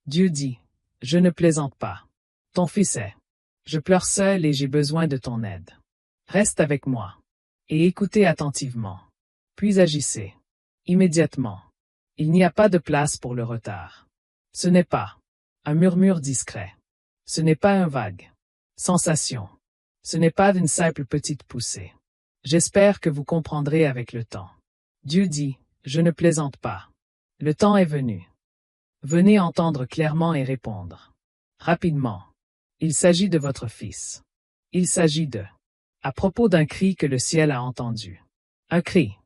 Dieu dit, je ne plaisante pas. Ton fils est. Je pleure seul et j'ai besoin de ton aide. Reste avec moi. Et écoutez attentivement. Puis agissez. Immédiatement. Il n'y a pas de place pour le retard. Ce n'est pas un murmure discret. Ce n'est pas un vague sensation. Ce n'est pas une simple petite poussée. J'espère que vous comprendrez avec le temps. Dieu dit, je ne plaisante pas. Le temps est venu. Venez entendre clairement et répondre. Rapidement. Il s'agit de votre fils. Il s'agit de. À propos d'un cri que le ciel a entendu. Un cri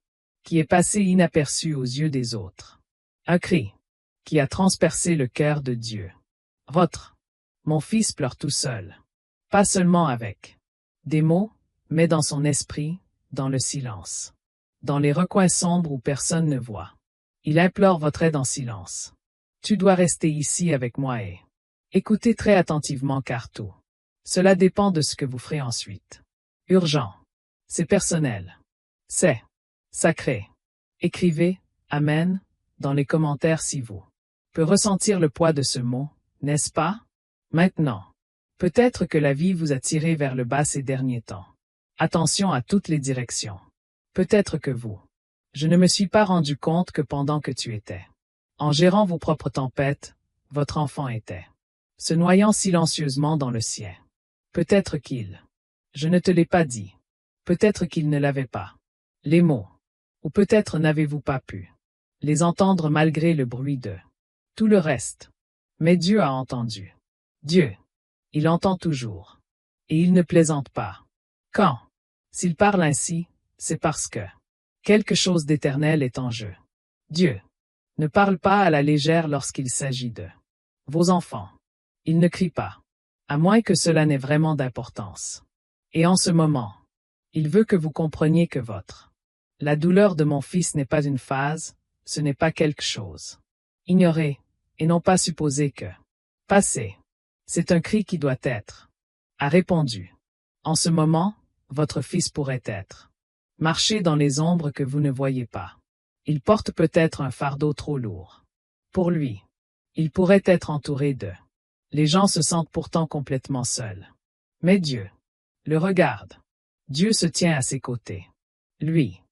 qui est passé inaperçu aux yeux des autres. Un cri qui a transpercé le cœur de Dieu. Mon fils pleure tout seul. Pas seulement avec des mots, mais dans son esprit, dans le silence. Dans les recoins sombres où personne ne voit. Il implore votre aide en silence. Tu dois rester ici avec moi et écoutez très attentivement car tout. Cela dépend de ce que vous ferez ensuite. Urgent. C'est personnel. C'est sacré. Écrivez « Amen » dans les commentaires si vous peut ressentir le poids de ce mot, n'est-ce pas? Maintenant. Peut-être que la vie vous a tiré vers le bas ces derniers temps. Attention à toutes les directions. Peut-être que vous. Je ne me suis pas rendu compte que pendant que tu étais en gérant vos propres tempêtes, votre enfant était se noyant silencieusement dans le sien. Peut-être qu'il. Je ne te l'ai pas dit. Peut-être qu'il ne l'avait pas. Les mots. Ou peut-être n'avez-vous pas pu les entendre malgré le bruit de tout le reste. Mais Dieu a entendu. Dieu. Il entend toujours. Et il ne plaisante pas. Quand s'il parle ainsi, c'est parce que quelque chose d'éternel est en jeu. Dieu ne parle pas à la légère lorsqu'il s'agit de vos enfants. Il ne crie pas, à moins que cela n'ait vraiment d'importance. Et en ce moment, il veut que vous compreniez que la douleur de mon fils n'est pas une phase, ce n'est pas quelque chose. Ignorez, et non pas supposer que passé. C'est un cri qui doit être a répondu. En ce moment, votre fils pourrait être marcher dans les ombres que vous ne voyez pas. Il porte peut-être un fardeau trop lourd. Pour lui, il pourrait être entouré de. Les gens se sentent pourtant complètement seuls. Mais Dieu le regarde. Dieu se tient à ses côtés. Lui.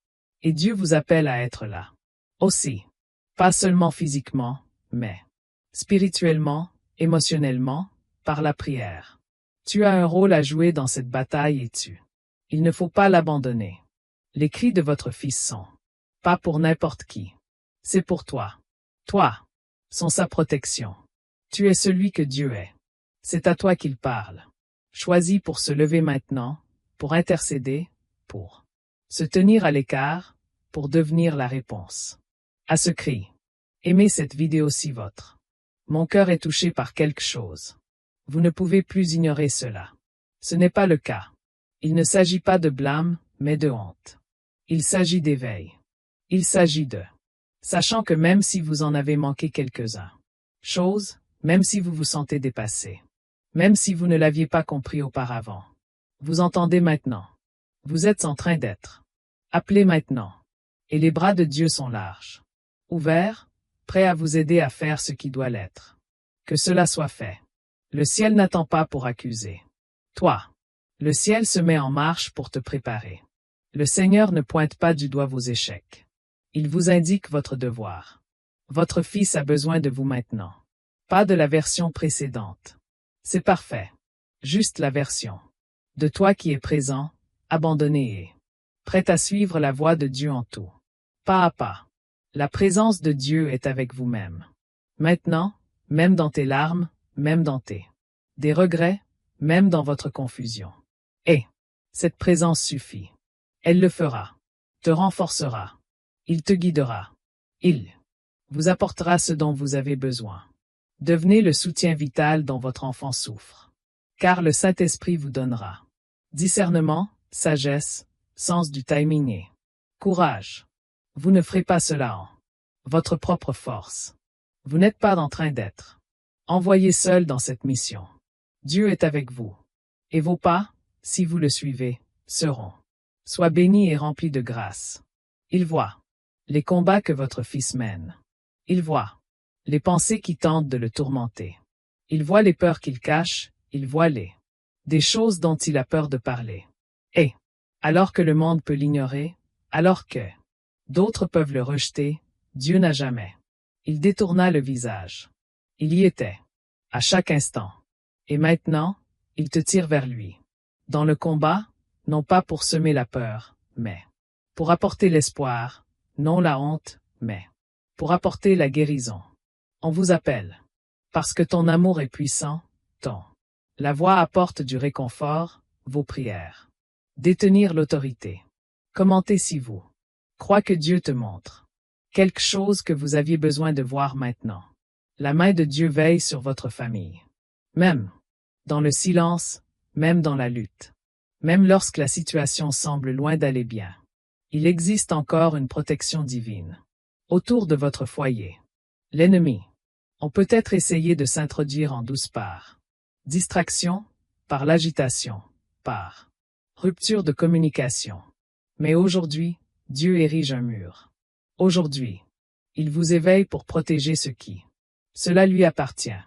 Et Dieu vous appelle à être là. Aussi. Pas seulement physiquement, mais spirituellement, émotionnellement, par la prière. Tu as un rôle à jouer dans cette bataille et il ne faut pas l'abandonner. Les cris de votre fils sont pas pour n'importe qui. C'est pour toi. Toi. Sont sa protection. Tu es celui que Dieu est. C'est à toi qu'il parle. Choisis pour se lever maintenant, pour intercéder, pour se tenir à l'écart, pour devenir la réponse à ce cri. Aimez cette vidéo si mon cœur est touché par quelque chose. Vous ne pouvez plus ignorer cela. Ce n'est pas le cas. Il ne s'agit pas de blâme, mais de honte. Il s'agit d'éveil. Il s'agit de. Sachant que même si vous en avez manqué quelques-uns. Choses, même si vous vous sentez dépassé. Même si vous ne l'aviez pas compris auparavant. Vous entendez maintenant. Vous êtes en train d'être appelé maintenant. Et les bras de Dieu sont larges. Ouverts, prêts à vous aider à faire ce qui doit l'être. Que cela soit fait. Le ciel n'attend pas pour accuser. Toi. Le ciel se met en marche pour te préparer. Le Seigneur ne pointe pas du doigt vos échecs. Il vous indique votre devoir. Votre fils a besoin de vous maintenant. Pas de la version précédente. C'est parfait. Juste la version de toi qui est présent, abandonné et prêt à suivre la voie de Dieu en tout. Pas à pas. La présence de Dieu est avec vous-même. Maintenant, même dans tes larmes, même dans des regrets, même dans votre confusion. Et cette présence suffit. Elle le fera. Te renforcera. Il te guidera. Il vous apportera ce dont vous avez besoin. Devenez le soutien vital dont votre enfant souffre. Car le Saint-Esprit vous donnera discernement, sagesse, sens du timing et courage. Vous ne ferez pas cela en votre propre force. Vous n'êtes pas en train d'être envoyé seul dans cette mission. Dieu est avec vous. Et vos pas, si vous le suivez, seront soient bénis et remplis de grâce. Il voit les combats que votre fils mène. Il voit les pensées qui tentent de le tourmenter. Il voit les peurs qu'il cache, il voit des choses dont il a peur de parler. Et, alors que le monde peut l'ignorer, alors que d'autres peuvent le rejeter, Dieu n'a jamais. Il détourna le visage. Il y était, à chaque instant. Et maintenant, il te tire vers lui. Dans le combat, non pas pour semer la peur, mais pour apporter l'espoir, non la honte, mais pour apporter la guérison. On vous appelle. Parce que ton amour est puissant, la voix apporte du réconfort, vos prières. Détenir l'autorité. Commentez si vous crois que Dieu te montre quelque chose que vous aviez besoin de voir maintenant. La main de Dieu veille sur votre famille. Même dans le silence, même dans la lutte. Même lorsque la situation semble loin d'aller bien. Il existe encore une protection divine. Autour de votre foyer. L'ennemi. On peut être essayé de s'introduire en douce par distraction, par l'agitation, par rupture de communication. Mais aujourd'hui, Dieu érige un mur. Aujourd'hui, il vous éveille pour protéger ce qui. Cela lui appartient.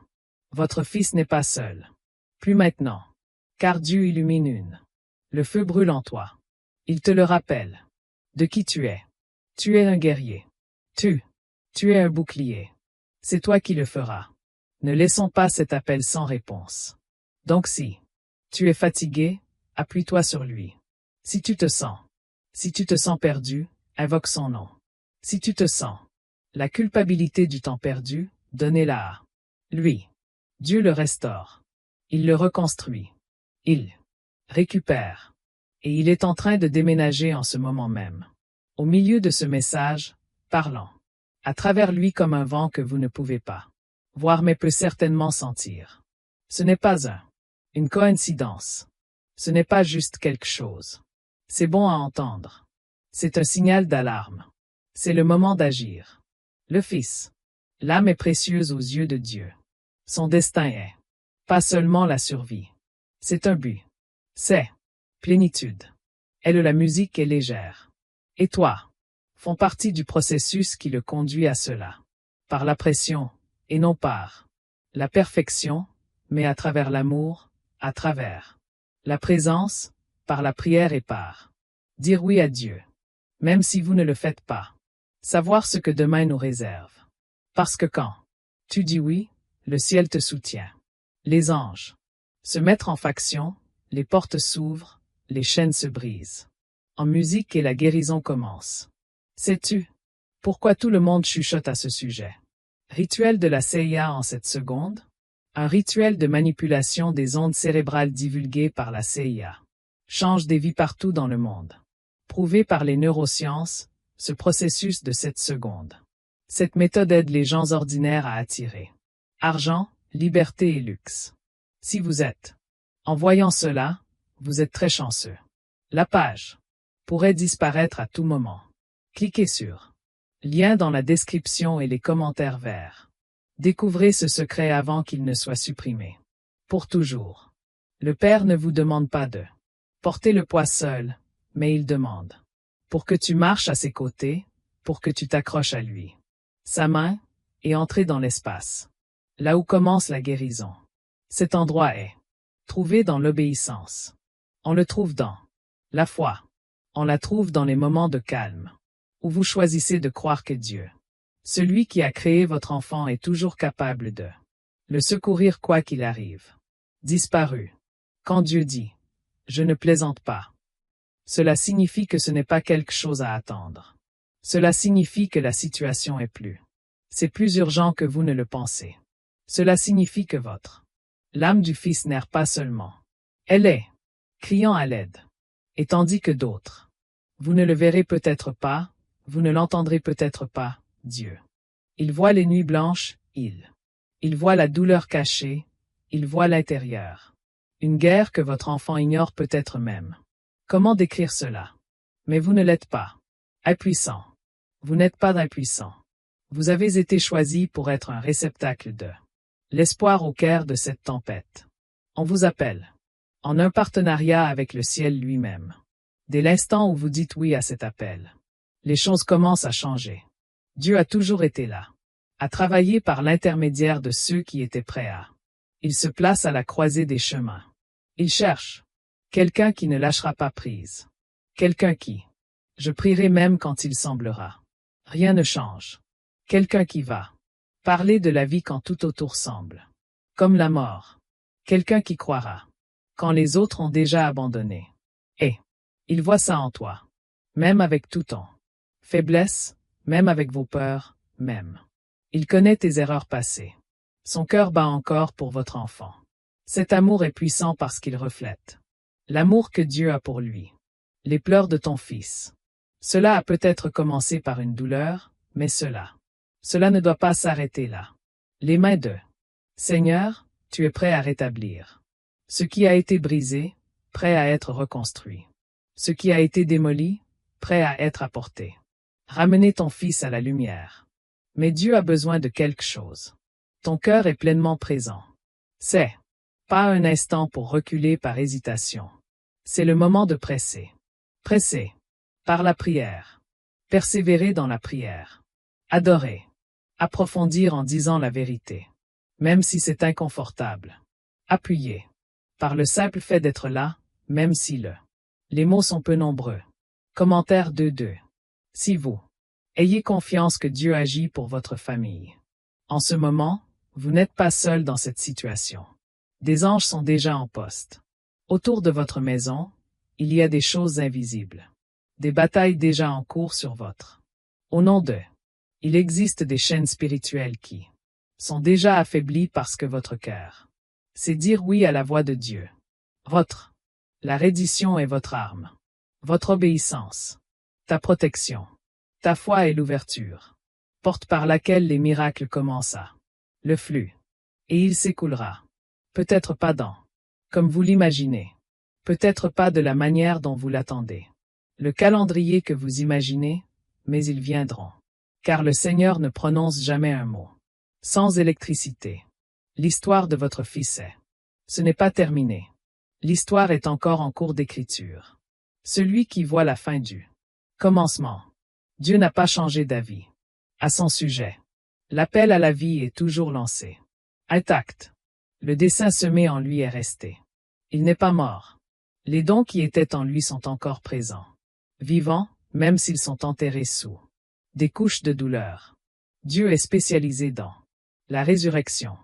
Votre fils n'est pas seul. Plus maintenant. Car Dieu illumine le feu brûle en toi. Il te le rappelle. De qui tu es. Tu es un guerrier. Tu es un bouclier. C'est toi qui le feras. Ne laissons pas cet appel sans réponse. Donc si tu es fatigué, appuie-toi sur lui. Si tu te sens perdu, invoque son nom. Si tu te sens la culpabilité du temps perdu, donnez-la à lui. Dieu le restaure. Il le reconstruit. Il récupère. Et il est en train de déménager en ce moment même. Au milieu de ce message, parlant à travers lui comme un vent que vous ne pouvez pas voir mais peut certainement sentir. Ce n'est pas une coïncidence. Ce n'est pas juste quelque chose. C'est bon à entendre. C'est un signal d'alarme. C'est le moment d'agir. Le Fils. L'âme est précieuse aux yeux de Dieu. Son destin est pas seulement la survie. C'est un but. C'est plénitude. Elle, la musique est légère. Et toi font partie du processus qui le conduit à cela. Par la pression, et non par la perfection, mais à travers l'amour, à travers la présence, par la prière et par dire oui à Dieu. Même si vous ne le faites pas. Savoir ce que demain nous réserve. Parce que quand tu dis oui, le ciel te soutient. Les anges se mettent en faction, les portes s'ouvrent, les chaînes se brisent. En musique et la guérison commence. Sais-tu pourquoi tout le monde chuchote à ce sujet? Rituel de la CIA en 7 secondes? Un rituel de manipulation des ondes cérébrales divulgué par la CIA. Change des vies partout dans le monde. Prouvé par les neurosciences, ce processus de 7 secondes. Cette méthode aide les gens ordinaires à attirer argent, liberté et luxe. Si vous êtes en voyant cela, vous êtes très chanceux. La page pourrait disparaître à tout moment. Cliquez sur lien dans la description et les commentaires verts. Découvrez ce secret avant qu'il ne soit supprimé. Pour toujours. Le Père ne vous demande pas de porter le poids seul, mais il demande pour que tu marches à ses côtés, pour que tu t'accroches à lui. Sa main est entrée dans l'espace. Là où commence la guérison. Cet endroit est trouvé dans l'obéissance. On le trouve dans la foi. On la trouve dans les moments de calme, où vous choisissez de croire que Dieu, celui qui a créé votre enfant, est toujours capable de le secourir quoi qu'il arrive. Disparu. Quand Dieu dit « Je ne plaisante pas », cela signifie que ce n'est pas quelque chose à attendre. Cela signifie que la situation est c'est plus urgent que vous ne le pensez. Cela signifie que l'âme du Fils n'erre pas seulement. Elle est criant à l'aide. Et tandis que d'autres, vous ne le verrez peut-être pas, vous ne l'entendrez peut-être pas, Dieu. Il voit les nuits blanches, il voit la douleur cachée, il voit l'intérieur. Une guerre que votre enfant ignore peut-être même. Comment décrire cela? Mais vous ne l'êtes pas. Impuissant. Vous n'êtes pas impuissant. Vous avez été choisi pour être un réceptacle de l'espoir au cœur de cette tempête. On vous appelle en un partenariat avec le ciel lui-même. Dès l'instant où vous dites oui à cet appel, les choses commencent à changer. Dieu a toujours été là. à travailler par l'intermédiaire de ceux qui étaient prêts à. Il se place à la croisée des chemins. Il cherche quelqu'un qui ne lâchera pas prise. Quelqu'un qui. Je prierai même quand il semblera. Rien ne change. Quelqu'un qui va parler de la vie quand tout autour semble comme la mort. Quelqu'un qui croira quand les autres ont déjà abandonné. Et il voit ça en toi. Même avec tout ton faiblesse, même avec vos peurs, même. Il connaît tes erreurs passées. Son cœur bat encore pour votre enfant. Cet amour est puissant parce qu'il reflète l'amour que Dieu a pour lui. Les pleurs de ton fils. Cela a peut-être commencé par une douleur, mais cela ne doit pas s'arrêter là. Les mains de Seigneur, tu es prêt à rétablir ce qui a été brisé, prêt à être reconstruit. Ce qui a été démoli, prêt à être apporté. Ramenez ton fils à la lumière. Mais Dieu a besoin de quelque chose. Ton cœur est pleinement présent. C'est pas un instant pour reculer par hésitation. C'est le moment de presser. Presser. Par la prière. Persévérer dans la prière. Adorer. Approfondir en disant la vérité. Même si c'est inconfortable. Appuyer. Par le simple fait d'être là, même si les mots sont peu nombreux. Commentaire 2.2. Si vous ayez confiance que Dieu agit pour votre famille. En ce moment, vous n'êtes pas seul dans cette situation. Des anges sont déjà en poste. Autour de votre maison, il y a des choses invisibles. Des batailles déjà en cours sur votre. Au nom de. Il existe des chaînes spirituelles qui sont déjà affaiblies parce que votre cœur. C'est dire oui à la voix de Dieu. La reddition est votre arme. Votre obéissance. Ta protection. Ta foi est l'ouverture. Porte par laquelle les miracles commencent à. Le flux. Et il s'écoulera. Peut-être pas comme vous l'imaginez. Peut-être pas de la manière dont vous l'attendez. Le calendrier que vous imaginez, mais ils viendront. Car le Seigneur ne prononce jamais un mot. Sans électricité. L'histoire de votre fils est. Ce n'est pas terminé. L'histoire est encore en cours d'écriture. Celui qui voit la fin du commencement. Dieu n'a pas changé d'avis. À son sujet. L'appel à la vie est toujours lancé. Intact. Le dessein semé en lui est resté. Il n'est pas mort. Les dons qui étaient en lui sont encore présents. Vivants, même s'ils sont enterrés sous des couches de douleur. Dieu est spécialisé dans la résurrection.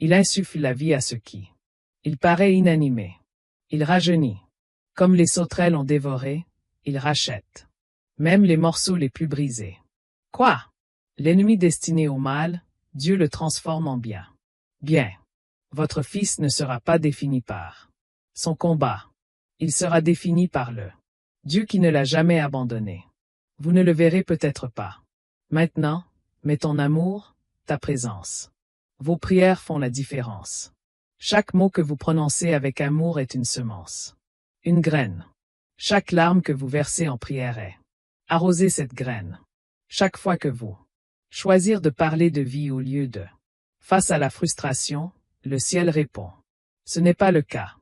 Il insuffle la vie à ceux qui. Il paraît inanimé. Il rajeunit. Comme les sauterelles ont dévoré, il rachète. Même les morceaux les plus brisés. Quoi? L'ennemi destiné au mal, Dieu le transforme en bien. Bien. Votre fils ne sera pas défini par son combat. Il sera défini par le Dieu qui ne l'a jamais abandonné. Vous ne le verrez peut-être pas. Maintenant, mais ton amour, ta présence. Vos prières font la différence. Chaque mot que vous prononcez avec amour est une semence. Une graine. Chaque larme que vous versez en prière est. Arrosez cette graine. Chaque fois que vous choisir de parler de vie au lieu de. Face à la frustration, le ciel répond. Ce n'est pas le cas.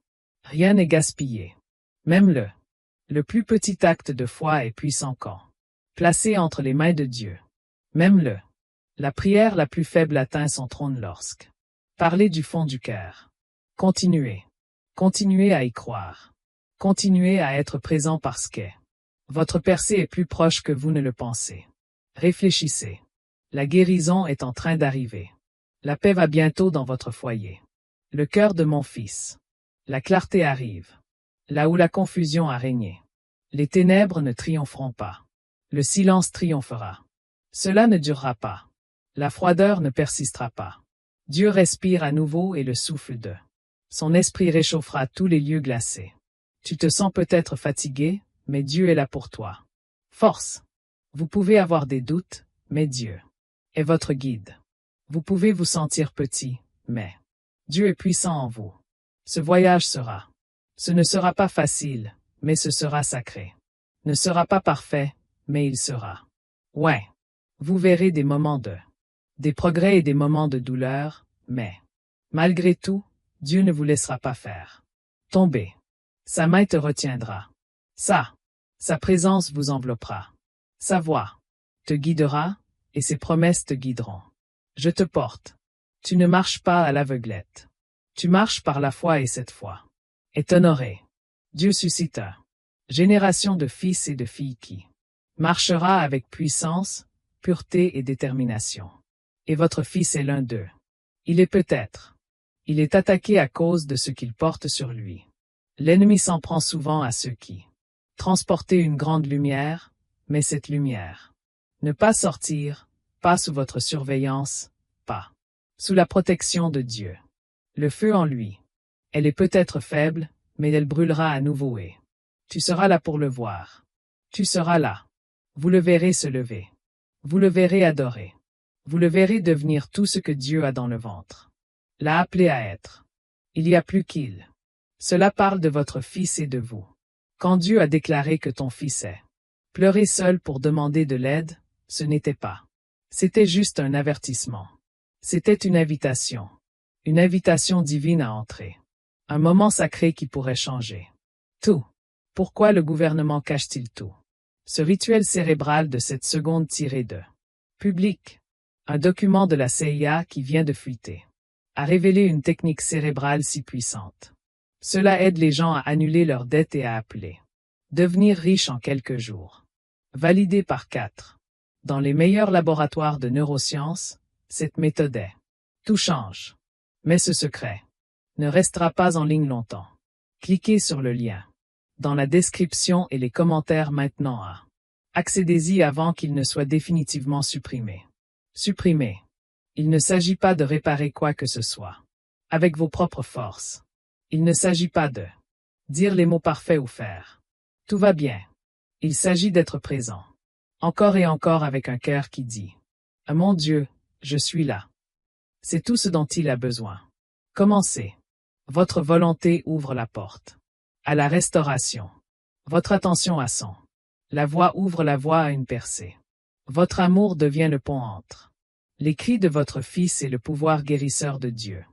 Rien n'est gaspillé. Même le plus petit acte de foi est puissant quand placé entre les mains de Dieu. Même la prière la plus faible atteint son trône lorsque parlez du fond du cœur. Continuez. Continuez à y croire. Continuez à être présent parce que votre percée est plus proche que vous ne le pensez. Réfléchissez. La guérison est en train d'arriver. La paix va bientôt dans votre foyer. Le cœur de mon fils. La clarté arrive. Là où la confusion a régné. Les ténèbres ne triompheront pas. Le silence triomphera. Cela ne durera pas. La froideur ne persistera pas. Dieu respire à nouveau et le souffle de son esprit réchauffera tous les lieux glacés. Tu te sens peut-être fatigué, mais Dieu est là pour toi. Force. Vous pouvez avoir des doutes, mais Dieu est votre guide. Vous pouvez vous sentir petit, mais Dieu est puissant en vous. Ce voyage sera. Ce ne sera pas facile, mais ce sera sacré. Ne sera pas parfait, mais il sera. Ouais. Vous verrez des moments des progrès et des moments de douleur, mais malgré tout, Dieu ne vous laissera pas faire tomber. Sa main te retiendra. Sa présence vous enveloppera. Sa voix te guidera, et ses promesses te guideront. Je te porte. Tu ne marches pas à l'aveuglette. Tu marches par la foi et cette foi est honorée. Dieu suscite une génération de fils et de filles qui marchera avec puissance, pureté et détermination. Et votre fils est l'un d'eux. Il est attaqué à cause de ce qu'il porte sur lui. L'ennemi s'en prend souvent à ceux qui transportent une grande lumière, mais cette lumière ne pas sortir, pas sous votre surveillance, pas sous la protection de Dieu. Le feu en lui. Elle est peut-être faible, mais elle brûlera à nouveau et tu seras là pour le voir. Tu seras là. Vous le verrez se lever. Vous le verrez adorer. Vous le verrez devenir tout ce que Dieu a dans le ventre. L'a appelé à être. Il y a plus qu'il. Cela parle de votre fils et de vous. Quand Dieu a déclaré que ton fils est pleurer seul pour demander de l'aide, ce n'était pas. C'était juste un avertissement. C'était une invitation. Une invitation divine à entrer. Un moment sacré qui pourrait changer tout. Pourquoi le gouvernement cache-t-il tout? Ce rituel cérébral de cette seconde tirée de public. Un document de la CIA qui vient de fuiter a révélé une technique cérébrale si puissante. Cela aide les gens à annuler leurs dettes et à appeler. Devenir riche en quelques jours. Validé par 4. Dans les meilleurs laboratoires de neurosciences, cette méthode est. Tout change. Mais ce secret ne restera pas en ligne longtemps. Cliquez sur le lien dans la description et les commentaires maintenant à. Accédez-y avant qu'il ne soit définitivement supprimé. Supprimé. Il ne s'agit pas de réparer quoi que ce soit. Avec vos propres forces. Il ne s'agit pas de dire les mots parfaits ou faire. Tout va bien. Il s'agit d'être présent. Encore et encore avec un cœur qui dit « Ah mon Dieu, je suis là. » C'est tout ce dont il a besoin. Commencez. Votre volonté ouvre la porte à la restauration. Votre attention à son. La voix ouvre la voie à une percée. Votre amour devient le pont entre les cris de votre Fils et le pouvoir guérisseur de Dieu.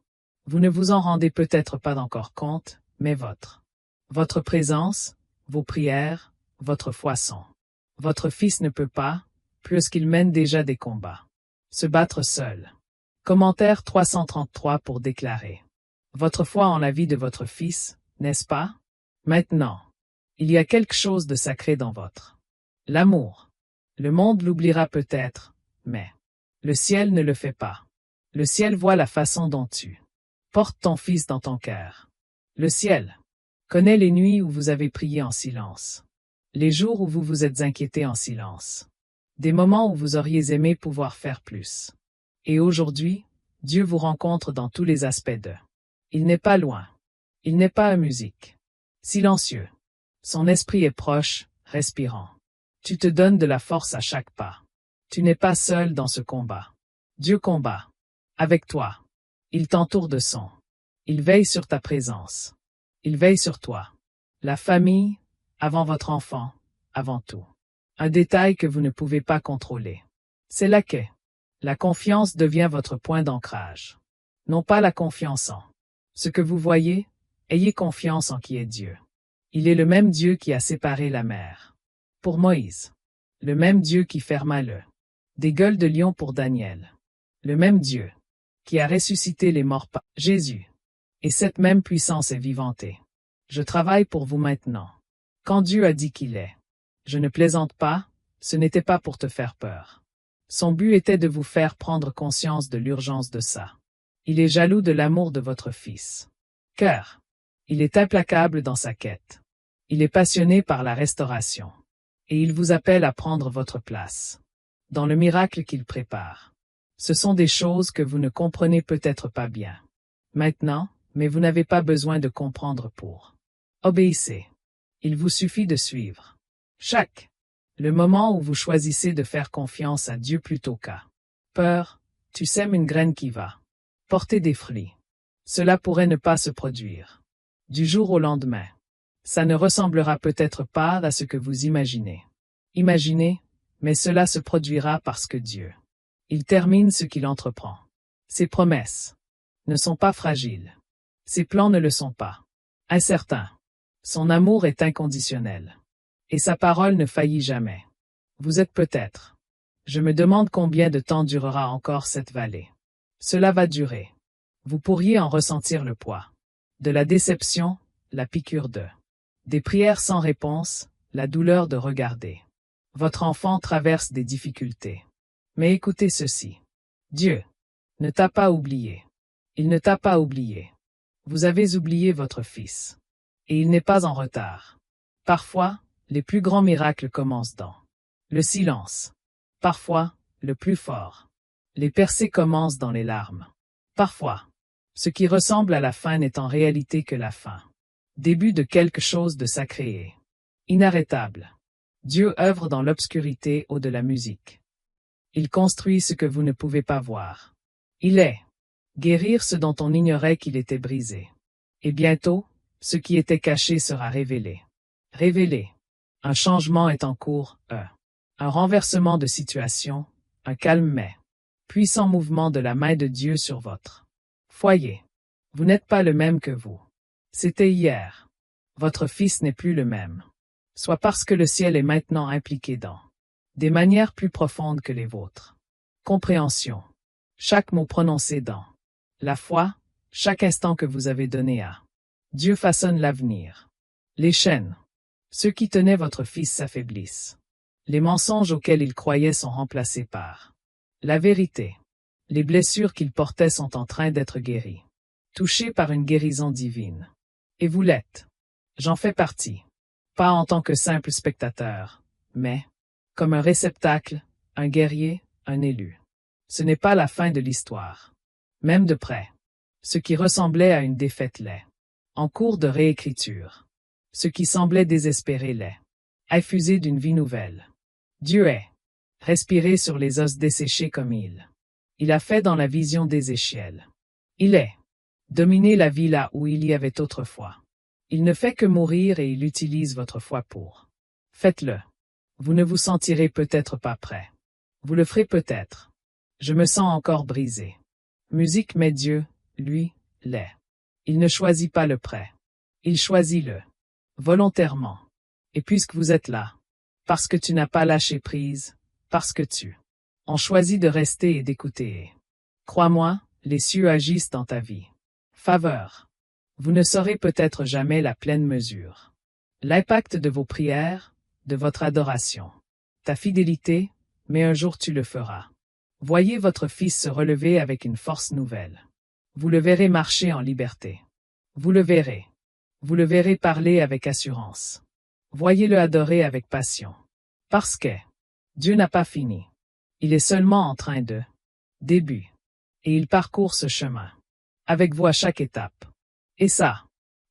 Vous ne vous en rendez peut-être pas encore compte, mais votre présence, vos prières, votre foi sont. Votre Fils ne peut pas, puisqu'il mène déjà des combats. Se battre seul. Commentaire 333 pour déclarer. Votre foi en la vie de votre Fils, n'est-ce pas? Maintenant. Il y a quelque chose de sacré dans votre l'amour. Le monde l'oubliera peut-être, mais le ciel ne le fait pas. Le ciel voit la façon dont tu portes ton Fils dans ton cœur. Le ciel connaît les nuits où vous avez prié en silence. Les jours où vous vous êtes inquiété en silence. Des moments où vous auriez aimé pouvoir faire plus. Et aujourd'hui, Dieu vous rencontre dans tous les aspects de. Il n'est pas loin. Il n'est pas à musique. Silencieux. Son esprit est proche, respirant. Tu te donnes de la force à chaque pas. Tu n'es pas seul dans ce combat. Dieu combat. Avec toi. Il t'entoure de son. Il veille sur ta présence. Il veille sur toi. La famille, avant votre enfant, avant tout. Un détail que vous ne pouvez pas contrôler. C'est là que la confiance devient votre point d'ancrage. Non pas la confiance en ce que vous voyez, ayez confiance en qui est Dieu. Il est le même Dieu qui a séparé la mer. Pour Moïse. Le même Dieu qui ferma des gueules de lion pour Daniel. Le même Dieu qui a ressuscité les morts par Jésus. Et cette même puissance est vivante. Je travaille pour vous maintenant. Quand Dieu a dit qu'il est. Je ne plaisante pas, ce n'était pas pour te faire peur. Son but était de vous faire prendre conscience de l'urgence de ça. Il est jaloux de l'amour de votre Fils. Car il est implacable dans sa quête. Il est passionné par la restauration. Et il vous appelle à prendre votre place. Dans le miracle qu'il prépare. Ce sont des choses que vous ne comprenez peut-être pas bien. Maintenant, mais vous n'avez pas besoin de comprendre pour. Obéissez. Il vous suffit de suivre. Le moment où vous choisissez de faire confiance à Dieu plutôt qu'à peur, tu sèmes une graine qui va porter des fruits. Cela pourrait ne pas se produire. Du jour au lendemain. Ça ne ressemblera peut-être pas à ce que vous imaginez. Imaginez, mais cela se produira parce que Dieu. Il termine ce qu'il entreprend. Ses promesses ne sont pas fragiles. Ses plans ne le sont pas. Incertains. Son amour est inconditionnel. Et sa parole ne faillit jamais. Vous êtes peut-être Je me demande combien de temps durera encore cette vallée. Cela va durer. Vous pourriez en ressentir le poids. De la déception, la piqûre des prières sans réponse, la douleur de regarder votre enfant traverse des difficultés. Mais écoutez ceci. Dieu ne t'a pas oublié. Il ne t'a pas oublié. Vous avez oublié votre fils. Et il n'est pas en retard. Parfois, les plus grands miracles commencent dans le silence. Parfois, le plus fort. Les percées commencent dans les larmes. Parfois, ce qui ressemble à la fin n'est en réalité que la fin. Début de quelque chose de sacré et inarrêtable. Dieu œuvre dans l'obscurité ou de la musique. Il construit ce que vous ne pouvez pas voir. Il est guérir ce dont on ignorait qu'il était brisé. Et bientôt, ce qui était caché sera révélé. Révélé. Un changement est en cours, un renversement de situation, un calme mais puissant mouvement de la main de Dieu sur votre foyer. Vous n'êtes pas le même que vous. C'était hier. Votre fils n'est plus le même. Soit parce que le ciel est maintenant impliqué dans des manières plus profondes que les vôtres. Compréhension. Chaque mot prononcé dans la foi, chaque instant que vous avez donné à Dieu façonne l'avenir. Les chaînes. Ceux qui tenaient votre fils s'affaiblissent. Les mensonges auxquels il croyait sont remplacés par la vérité. Les blessures qu'il portait sont en train d'être guéries. Touchés par une guérison divine. Et vous l'êtes. J'en fais partie. Pas en tant que simple spectateur, mais comme un réceptacle, un guerrier, un élu. Ce n'est pas la fin de l'histoire. Même de près. Ce qui ressemblait à une défaite l'est. En cours de réécriture. Ce qui semblait désespéré l'est. Effusé d'une vie nouvelle. Dieu est. Respiré sur les os desséchés comme il a fait dans la vision d'Ézéchiel. Il est. Dominer la vie là où il y avait autrefois. Il ne fait que mourir et il utilise votre foi pour. Faites-le. Vous ne vous sentirez peut-être pas prêt. Vous le ferez peut-être. Je me sens encore brisé. Musique mais Dieu, lui, l'est. Il ne choisit pas le prêt. Il choisit le. Volontairement. Et puisque vous êtes là, parce que tu n'as pas lâché prise, parce que tu en choisis de rester et d'écouter. Crois-moi, les cieux agissent dans ta vie. Faveur. Vous ne saurez peut-être jamais la pleine mesure. L'impact de vos prières, de votre adoration. Ta fidélité, mais un jour tu le feras. Voyez votre fils se relever avec une force nouvelle. Vous le verrez marcher en liberté. Vous le verrez. Vous le verrez parler avec assurance. Voyez-le adorer avec passion. Parce que Dieu n'a pas fini. Il est seulement en train de début. Et il parcourt ce chemin. Avec vous à chaque étape. Et ça,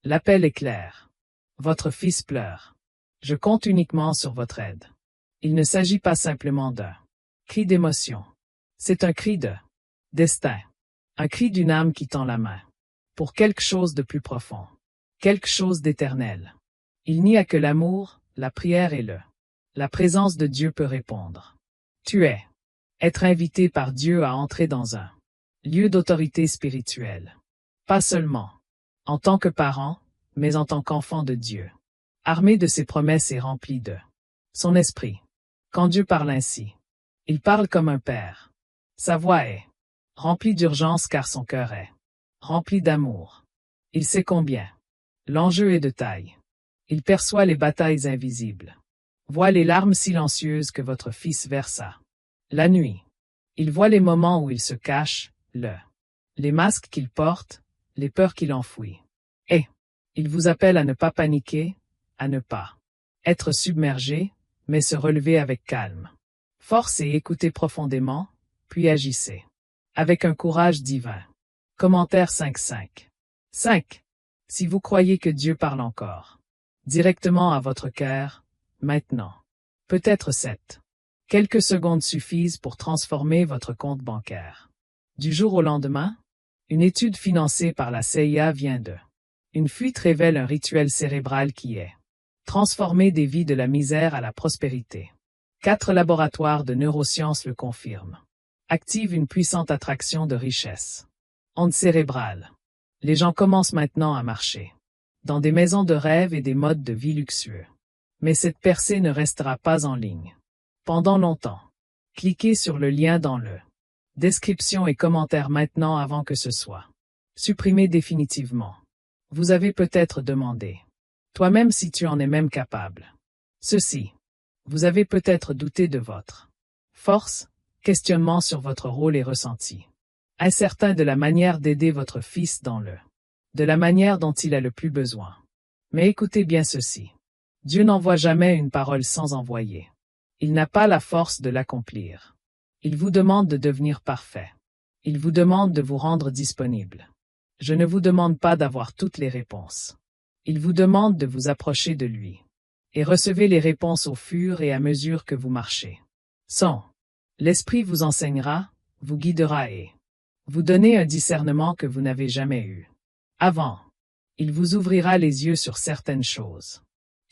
l'appel est clair. Votre fils pleure. Je compte uniquement sur votre aide. Il ne s'agit pas simplement d'un cri d'émotion. C'est un cri de destin. Un cri d'une âme qui tend la main. Pour quelque chose de plus profond. Quelque chose d'éternel. Il n'y a que l'amour, la prière et la présence de Dieu peut répondre. Tu es. Être invité par Dieu à entrer dans un lieu d'autorité spirituelle. Pas seulement en tant que parent, mais en tant qu'enfant de Dieu. Armé de ses promesses et rempli de son esprit. Quand Dieu parle ainsi, il parle comme un père. Sa voix est remplie d'urgence car son cœur est rempli d'amour. Il sait combien l'enjeu est de taille. Il perçoit les batailles invisibles. Voit les larmes silencieuses que votre fils versa. La nuit. Il voit les moments où il se cache, les masques qu'il porte, les peurs qu'il enfouit. Et il vous appelle à ne pas paniquer, à ne pas être submergé, mais se relever avec calme. Force et écoutez profondément, puis agissez. Avec un courage divin. Commentaire 5.5. 5. Si vous croyez que Dieu parle encore. Directement à votre cœur, maintenant. Peut-être 7. Quelques secondes suffisent pour transformer votre compte bancaire. Du jour au lendemain, une étude financée par la CIA vient de. Une fuite révèle un rituel cérébral qui est transformer des vies de la misère à la prospérité. 4 laboratoires de neurosciences le confirment. Active une puissante attraction de richesse. Onde cérébrale. Les gens commencent maintenant à marcher. Dans des maisons de rêve et des modes de vie luxueux. Mais cette percée ne restera pas en ligne. Pendant longtemps. Cliquez sur le lien dans le description et commentaire maintenant avant que ce soit supprimé définitivement. Vous avez peut-être demandé toi-même si tu en es même capable. Ceci. Vous avez peut-être douté de votre force, questionnement sur votre rôle et ressenti. Incertain de la manière d'aider votre fils de la manière dont il a le plus besoin. Mais écoutez bien ceci. Dieu n'envoie jamais une parole sans envoyer. Il n'a pas la force de l'accomplir. Il vous demande de devenir parfait. Il vous demande de vous rendre disponible. Je ne vous demande pas d'avoir toutes les réponses. Il vous demande de vous approcher de lui. Et recevez les réponses au fur et à mesure que vous marchez. L'Esprit vous enseignera, vous guidera et vous donner un discernement que vous n'avez jamais eu avant. Il vous ouvrira les yeux sur certaines choses.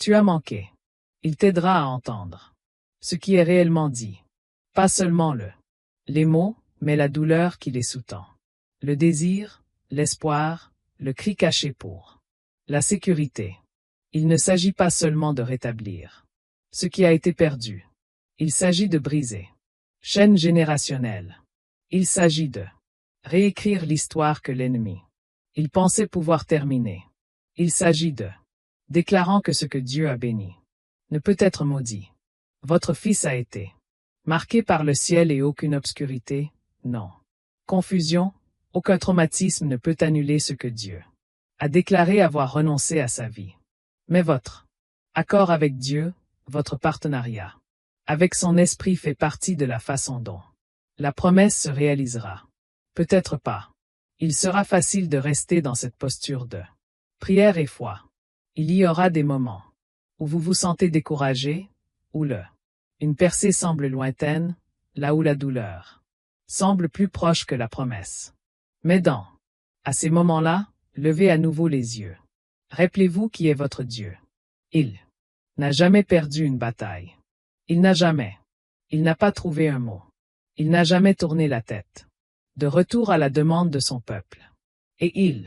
Tu as manqué. Il t'aidera à entendre ce qui est réellement dit. Pas seulement les mots, mais la douleur qui les sous-tend. Le désir, l'espoir, le cri caché pour la sécurité. Il ne s'agit pas seulement de rétablir ce qui a été perdu. Il s'agit de briser chaîne générationnelle. Il s'agit de réécrire l'histoire que l'ennemi il pensait pouvoir terminer. Il s'agit de déclarant que ce que Dieu a béni ne peut être maudit. Votre fils a été marqué par le ciel et aucune obscurité, non. Confusion, aucun traumatisme ne peut annuler ce que Dieu a déclaré avoir renoncé à sa vie. Mais votre accord avec Dieu, votre partenariat avec son esprit fait partie de la façon dont la promesse se réalisera. Peut-être pas. Il sera facile de rester dans cette posture de prière et foi. Il y aura des moments où vous vous sentez découragé, où une percée semble lointaine, là où la douleur semble plus proche que la promesse. Mais à ces moments-là, levez à nouveau les yeux. Rappelez-vous qui est votre Dieu. Il n'a jamais perdu une bataille. Il n'a pas trouvé un mot. Il n'a jamais tourné la tête. De retour à la demande de son peuple. Et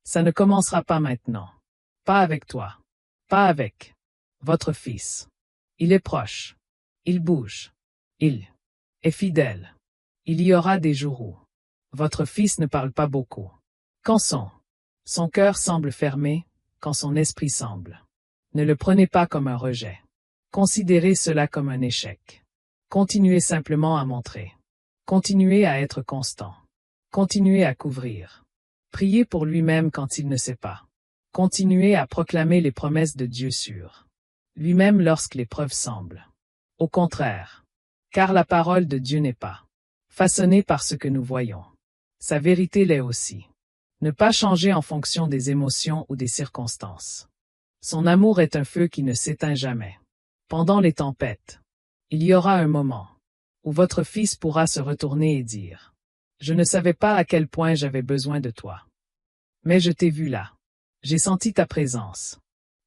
ça ne commencera pas maintenant. Pas avec toi. Pas avec votre fils. Il est proche. Il bouge. Il est fidèle. Il y aura des jours où votre fils ne parle pas beaucoup. Quand son cœur semble fermé, quand son esprit semble. Ne le prenez pas comme un rejet. Considérez cela comme un échec. Continuez simplement à montrer. Continuez à être constant. Continuez à couvrir. Priez pour lui-même quand il ne sait pas. Continuez à proclamer les promesses de Dieu sur lui-même lorsque l'épreuve semble. Au contraire. Car la parole de Dieu n'est pas façonnée par ce que nous voyons. Sa vérité l'est aussi. Ne pas changer en fonction des émotions ou des circonstances. Son amour est un feu qui ne s'éteint jamais. Pendant les tempêtes, il y aura un moment où votre fils pourra se retourner et dire « Je ne savais pas à quel point j'avais besoin de toi. Mais je t'ai vu là. J'ai senti ta présence.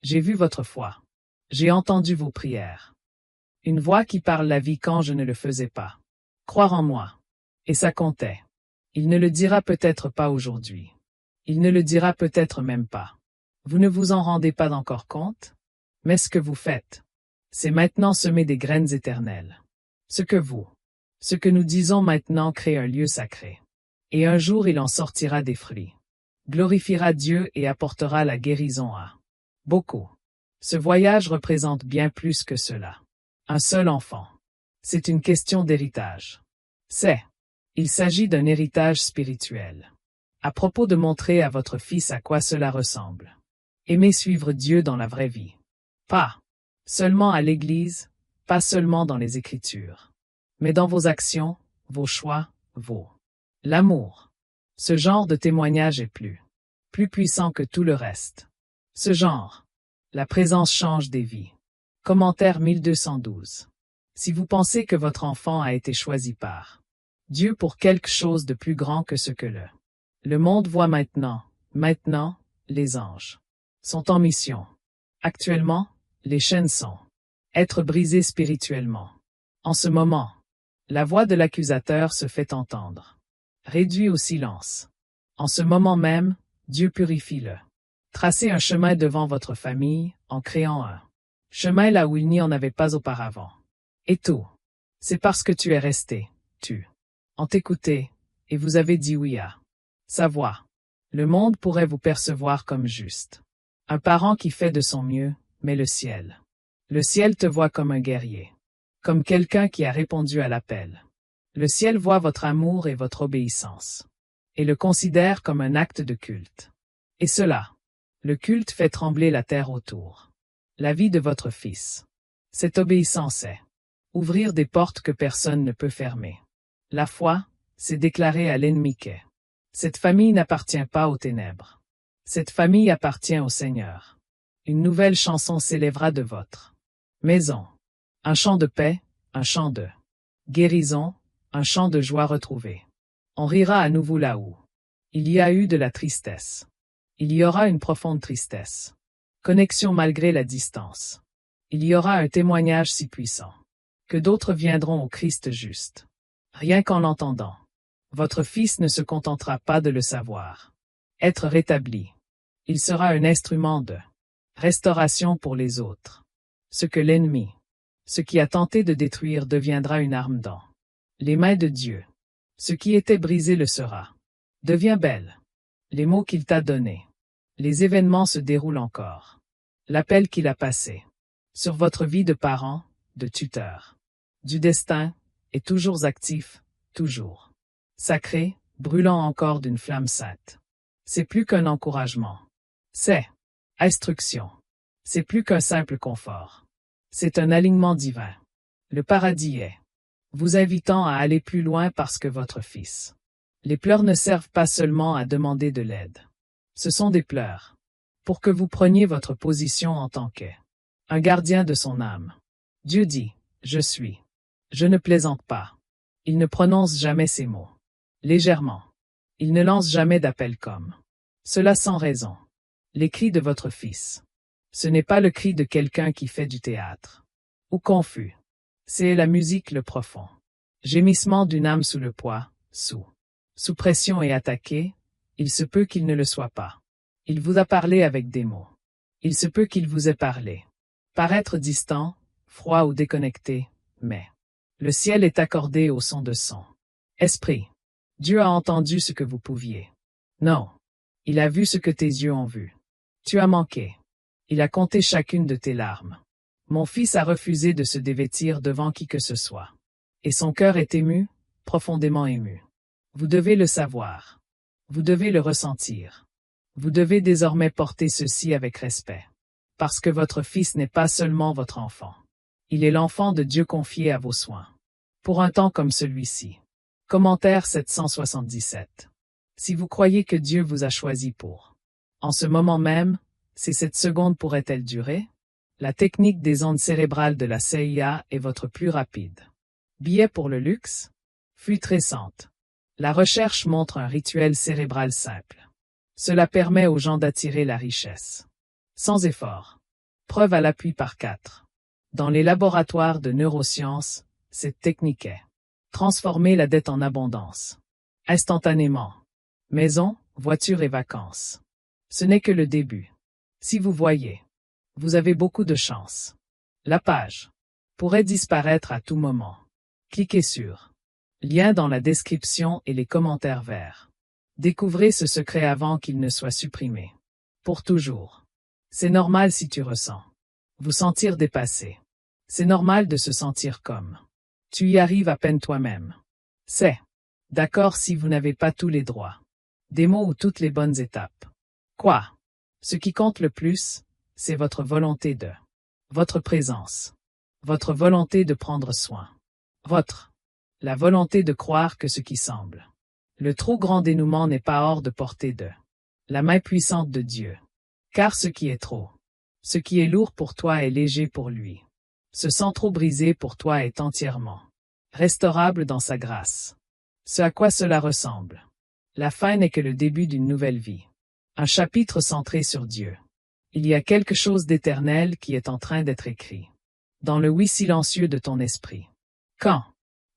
J'ai vu votre foi. J'ai entendu vos prières. Une voix qui parle la vie quand je ne le faisais pas. Croire en moi. Et ça comptait. Il ne le dira peut-être pas aujourd'hui. Il ne le dira peut-être même pas. Vous ne vous en rendez pas encore compte? Mais ce que vous faites, c'est maintenant semer des graines éternelles. Ce que nous disons maintenant crée un lieu sacré. Et un jour il en sortira des fruits. Glorifiera Dieu et apportera la guérison à beaucoup. Ce voyage représente bien plus que cela. Un seul enfant. C'est une question d'héritage. Il s'agit d'un héritage spirituel. À propos de montrer à votre fils à quoi cela ressemble. Aimez suivre Dieu dans la vraie vie. Pas seulement à l'église, pas seulement dans les Écritures, mais dans vos actions, vos choix, l'amour. Ce genre de témoignage est plus puissant que tout le reste. Ce genre. La présence change des vies. Commentaire 1212. Si vous pensez que votre enfant a été choisi par Dieu pour quelque chose de plus grand que ce que le monde voit maintenant, les anges sont en mission. Actuellement, les chaînes sont être brisées spirituellement. En ce moment, la voix de l'accusateur se fait entendre. Réduit au silence. En ce moment même, Dieu purifie tracez un chemin devant votre famille, en créant un chemin là où il n'y en avait pas auparavant. Et tout C'est parce que tu es resté, ont écouté, et vous avez dit oui à sa voix. Le monde pourrait vous percevoir comme juste un parent qui fait de son mieux, mais le ciel te voit comme un guerrier, comme quelqu'un qui a répondu à l'appel. Le ciel voit votre amour et votre obéissance, et le considère comme un acte de culte. Et cela, le culte fait trembler la terre autour. La vie de votre fils. Cette obéissance est ouvrir des portes que personne ne peut fermer. La foi, c'est déclarer à l'ennemi que cette famille n'appartient pas aux ténèbres. Cette famille appartient au Seigneur. Une nouvelle chanson s'élèvera de votre maison. Un chant de paix, un chant de guérison, un chant de joie retrouvée. On rira à nouveau là où il y a eu de la tristesse. Il y aura une profonde tristesse. Connexion malgré la distance. Il y aura un témoignage si puissant que d'autres viendront au Christ juste. Rien qu'en l'entendant. Votre fils ne se contentera pas de le savoir. Être rétabli. Il sera un instrument de restauration pour les autres. Ce que l'ennemi, ce qui a tenté de détruire deviendra une arme dans les mains de Dieu. Ce qui était brisé le sera. Devient belle. Les mots qu'il t'a donnés. Les événements se déroulent encore. L'appel qu'il a passé. Sur votre vie de parent, de tuteur. Du destin, est toujours actif, toujours. Sacré, brûlant encore d'une flamme sainte. C'est plus qu'un encouragement. C'est instruction. C'est plus qu'un simple confort. C'est un alignement divin. Le paradis est vous invitant à aller plus loin parce que votre fils. Les pleurs ne servent pas seulement à demander de l'aide. Ce sont des pleurs. Pour que vous preniez votre position en tant qu'un gardien de son âme. Dieu dit, je suis. Je ne plaisante pas. Il ne prononce jamais ces mots. Légèrement. Il ne lance jamais d'appel comme. Cela sans raison. Les cris de votre fils. Ce n'est pas le cri de quelqu'un qui fait du théâtre. Ou confus. C'est la musique le profond. Gémissement d'une âme sous le poids, sous pression et attaquée, il se peut qu'il ne le soit pas. Il vous a parlé avec des mots. Il se peut qu'il vous ait parlé. Paraître distant, froid ou déconnecté, mais le ciel est accordé au son de son esprit. Dieu a entendu ce que vous pouviez. Non. Il a vu ce que tes yeux ont vu. Tu as manqué. Il a compté chacune de tes larmes. Mon fils a refusé de se dévêtir devant qui que ce soit. Et son cœur est ému, profondément ému. Vous devez le savoir. Vous devez le ressentir. Vous devez désormais porter ceci avec respect. Parce que votre fils n'est pas seulement votre enfant. Il est l'enfant de Dieu confié à vos soins. Pour un temps comme celui-ci. Commentaire 777. Si vous croyez que Dieu vous a choisi pour. En ce moment même, si cette seconde pourrait-elle durer? La technique des ondes cérébrales de la CIA est votre plus rapide. Billet pour le luxe? Fuite récente. La recherche montre un rituel cérébral simple. Cela permet aux gens d'attirer la richesse. Sans effort. Preuve à l'appui par 4. Dans les laboratoires de neurosciences, cette technique est transformer la dette en abondance. Instantanément. Maison, voiture et vacances. Ce n'est que le début. Si vous voyez, vous avez beaucoup de chance. La page pourrait disparaître à tout moment. Cliquez sur lien dans la description et les commentaires verts. Découvrez ce secret avant qu'il ne soit supprimé. Pour toujours. C'est normal si tu ressens vous sentir dépassé. C'est normal de se sentir comme tu y arrives à peine toi-même. C'est d'accord si vous n'avez pas tous les droits. Des mots ou toutes les bonnes étapes. Quoi? Ce qui compte le plus, c'est votre volonté de votre présence. Votre volonté de prendre soin. La volonté de croire que ce qui semble. Le trop grand dénouement n'est pas hors de portée de la main puissante de Dieu. Car ce qui est trop, ce qui est lourd pour toi est léger pour lui. Ce sang trop brisé pour toi est entièrement restaurable dans sa grâce. Ce à quoi cela ressemble. La fin n'est que le début d'une nouvelle vie. Un chapitre centré sur Dieu. Il y a quelque chose d'éternel qui est en train d'être écrit. Dans le oui silencieux de ton esprit. Quand